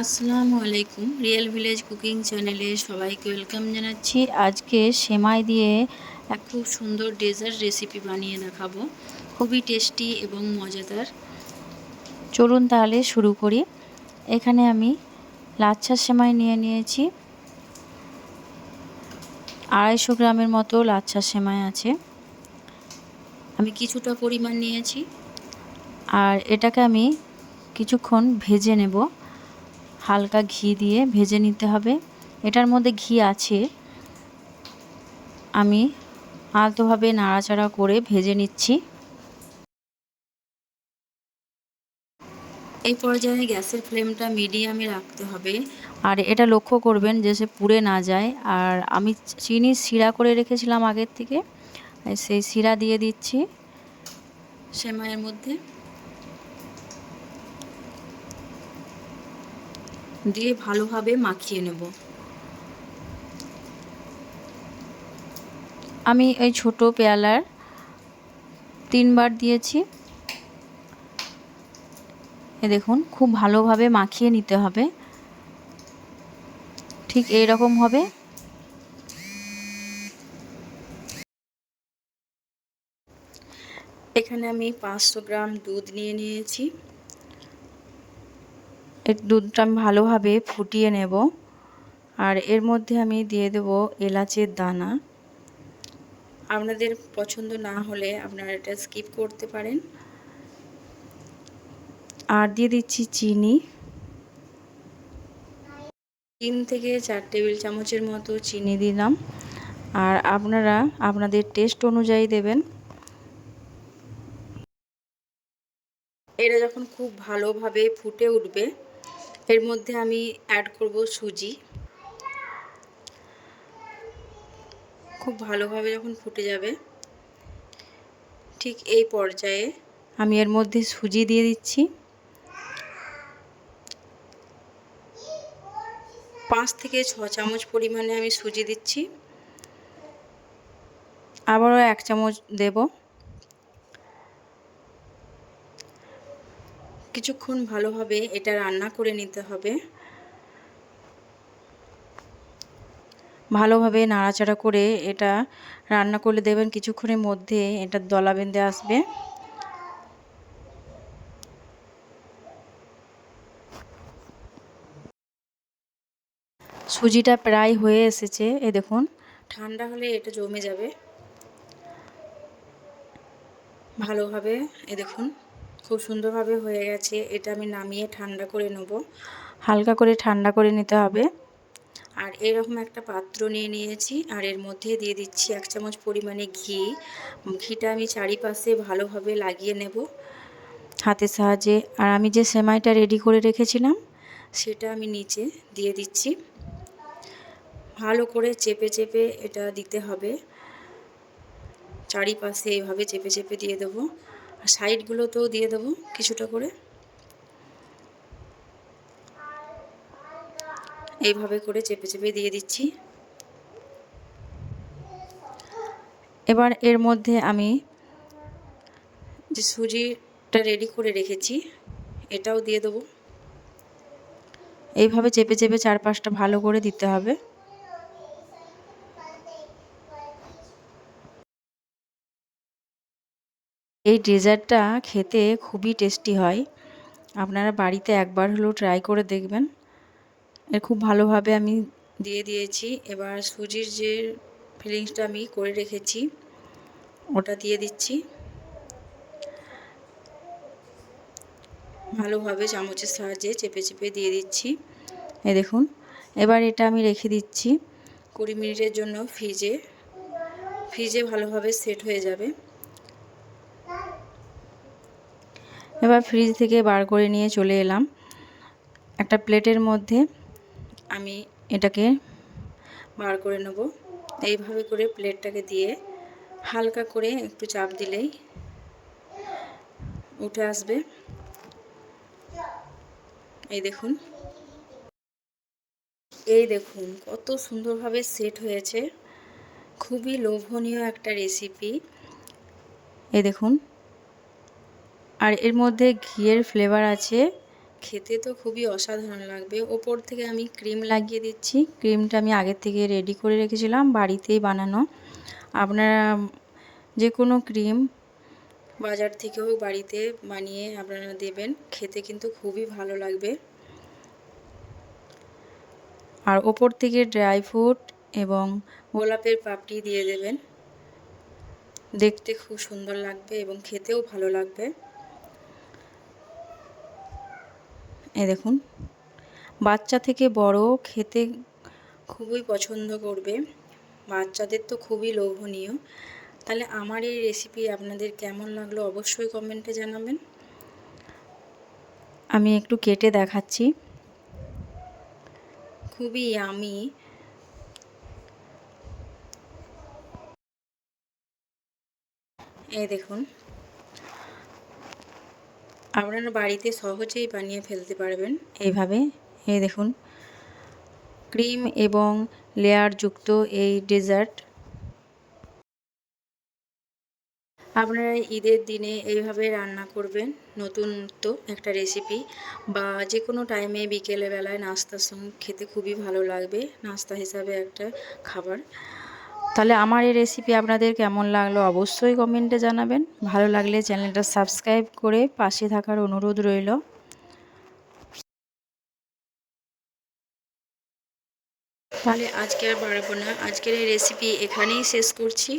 আসসালামু আলাইকুম। Real village cooking চ্যানেলে সবাইকে ওয়েলকাম জানাচ্ছি। আজকে সেমাই দিয়ে এক খুব সুন্দর ডেজার্ট রেসিপি বানিয়ে দেখাবো, খুবই টেস্টি এবং মজাদার। চলুন তাহলে শুরু করি। এখানে আমি লাচ্ছা সেমাই নিয়ে নিয়েছি, 250 গ্রামের মতো লাচ্ছা সেমাই আছে। আমি কিছুটা পরিমাণ নিয়েছি, আর এটাকে আমি কিছুক্ষণ ভেজে নেব। হালকা ঘি দিয়ে ভেজে নিতে হবে। এটার মধ্যে ঘি আছে, আমি আলতোভাবে নাড়াচাড়া করে ভেজে নিচ্ছি। এই পর্যায়ে গ্যাসের ফ্লেমটা মিডিয়ামে রাখতে হবে, আর এটা লক্ষ্য করবেন যে সে পুড়ে না যায়। আর আমি চিনি শিরা করে রেখেছিলাম আগের থেকে, সেই শিরা দিয়ে দিচ্ছি সেমাইয়ের মধ্যে, দিয়ে ভালোভাবে মাখিয়ে নেব। আমি এই ছোট পেয়ালার 3 বার দিয়েছি। দেখুন, খুব ভালোভাবে মাখিয়ে নিতে হবে, ঠিক এই রকম হবে। এখানে আমি 500 গ্রাম দুধ নিয়ে নিয়েছি। এই দুধটা আমি ভালোভাবে ফুটিয়ে নেব, আর এর মধ্যে আমি দিয়ে দেব এলাচের দানা। আপনাদের পছন্দ না হলে আপনারা এটা স্কিপ করতে পারেন। আর দিয়ে দিচ্ছি চিনি, 3 থেকে 4 টেবিল চামচের মতো চিনি দিলাম, আর আপনারা আপনাদের টেস্ট অনুযায়ী দেবেন। এটা যখন খুব ভালোভাবে ফুটে উঠবে, এর মধ্যে আমি অ্যাড করব সুজি। খুব ভালোভাবে যখন ফুটে যাবে, ঠিক এই পর্যায়ে আমি এর মধ্যে সুজি দিয়ে দিচ্ছি। 5 থেকে 6 চামচ পরিমাণে আমি সুজি দিচ্ছি, আবারও 1 চামচ দেব। কিছুক্ষণ ভালোভাবে এটা রান্না করে নিতে হবে। ভালোভাবে নাড়াচাড়া করে এটা রান্না করলে দেবেন কিছুক্ষণের মধ্যে এটা দলা বেঁধে আসবে। সুজিটা প্রায় হয়ে এসেছে, এই দেখুন। ঠান্ডা হলে এটা জমে যাবে ভালোভাবে। এই দেখুন, খুব সুন্দরভাবে হয়ে গেছে। এটা আমি নামিয়ে ঠান্ডা করে নেব। হালকা করে ঠান্ডা করে নিতে হবে। আর এরকম একটা পাত্র নিয়ে নিয়েছি, আর এর মধ্যে দিয়ে দিচ্ছি 1 চামচ পরিমাণে ঘি। ঘিটা আমি চারিপাশে ভালোভাবে লাগিয়ে নেব হাতের সাহায্যে। আর আমি যে সেমাইটা রেডি করে রেখেছিলাম সেটা আমি নিচে দিয়ে দিচ্ছি। ভালো করে চেপে চেপে এটা দিতে হবে, চারিপাশে এইভাবে চেপে চেপে দিয়ে দেবো। আর সাইডগুলোতেও দিয়ে দেবো কিছুটা করে, এইভাবে করে চেপে চেপে দিয়ে দিচ্ছি। এবার এর মধ্যে আমি যে সুজিটা রেডি করে রেখেছি এটাও দিয়ে দেবো। এইভাবে চেপে চেপে চারপাশটা ভালো করে দিতে হবে। এই ডেজার্টটা খেতে খুবই টেস্টি হয়, আপনারা বাড়িতে একবার হলেও ট্রাই করে দেখবেন। এর খুব ভালোভাবে আমি দিয়ে দিয়েছি। এবার সুজির যে ফিলিংসটা আমি করে রেখেছি ওটা দিয়ে দিচ্ছি। ভালোভাবে চামচের সাহায্যে চেপে চেপে দিয়ে দিচ্ছি। এই দেখুন, এবার এটা আমি রেখে দিচ্ছি 20 মিনিটের জন্য ফ্রিজে ভালোভাবে সেট হয়ে যাবে। এবার ফ্রিজ থেকে বার করে নিয়ে চলে এলাম। একটা প্লেটের মধ্যে আমি এটাকে বার করে নেব। এইভাবে করে প্লেটটাকে দিয়ে হালকা করে একটু চাপ দিলেই উঠে আসবে। এই দেখুন, কত সুন্দরভাবে সেট হয়েছে। খুবই লোভনীয় একটা রেসিপি। এই দেখুন, আর এর মধ্যে ঘিয়ের ফ্লেভার আছে, খেতে তো খুবই অসাধারণ লাগবে। ওপর থেকে আমি ক্রিম লাগিয়ে দিচ্ছি। ক্রিমটা আমি আগের থেকে রেডি করে রেখেছিলাম, বাড়িতেই বানানো। আপনারা যে কোনো ক্রিম বাজার থেকে হোক বাড়িতে বানিয়ে আপনারা দেবেন, খেতে কিন্তু খুবই ভালো লাগবে। আর ওপর থেকে ড্রাই ফ্রুট এবং গোলাপের পাপড়ি দিয়ে দেবেন, দেখতে খুব সুন্দর লাগবে এবং খেতেও ভালো লাগবে। এই দেখুন, বাচ্চা থেকে বড় খেতে খুবই পছন্দ করবে, বাচ্চাদের তো খুবই লোভনীয়। তাহলে আমার এই রেসিপি আপনাদের কেমন লাগলো অবশ্যই কমেন্টে জানাবেন। আমি একটু কেটে দেখাচ্ছি, খুবই ইয়ামি। এই দেখুন, আপনারা বাড়িতে সহজেই বানিয়ে ফেলতে পারবেন এইভাবে। এই দেখুন, ক্রিম এবং লেয়ারযুক্ত এই ডেজার্ট আপনারা ঈদের দিনে এইভাবে রান্না করবেন, নতুনত্ব একটা রেসিপি, বা যে কোনো টাইমে বিকেলবেলায় নাস্তার সঙ্গে খেতে খুবই ভালো লাগবে, নাস্তা হিসাবে একটা খাবার। তাহলে আমার এই রেসিপি আপনাদের কেমন লাগলো অবশ্যই কমেন্টে জানাবেন। ভালো লাগলে চ্যানেলটা সাবস্ক্রাইব করে পাশে থাকার অনুরোধ রইল। তাহলে আজকে আর বাড়াবো না, আজকের এই রেসিপি এখানেই শেষ করছি।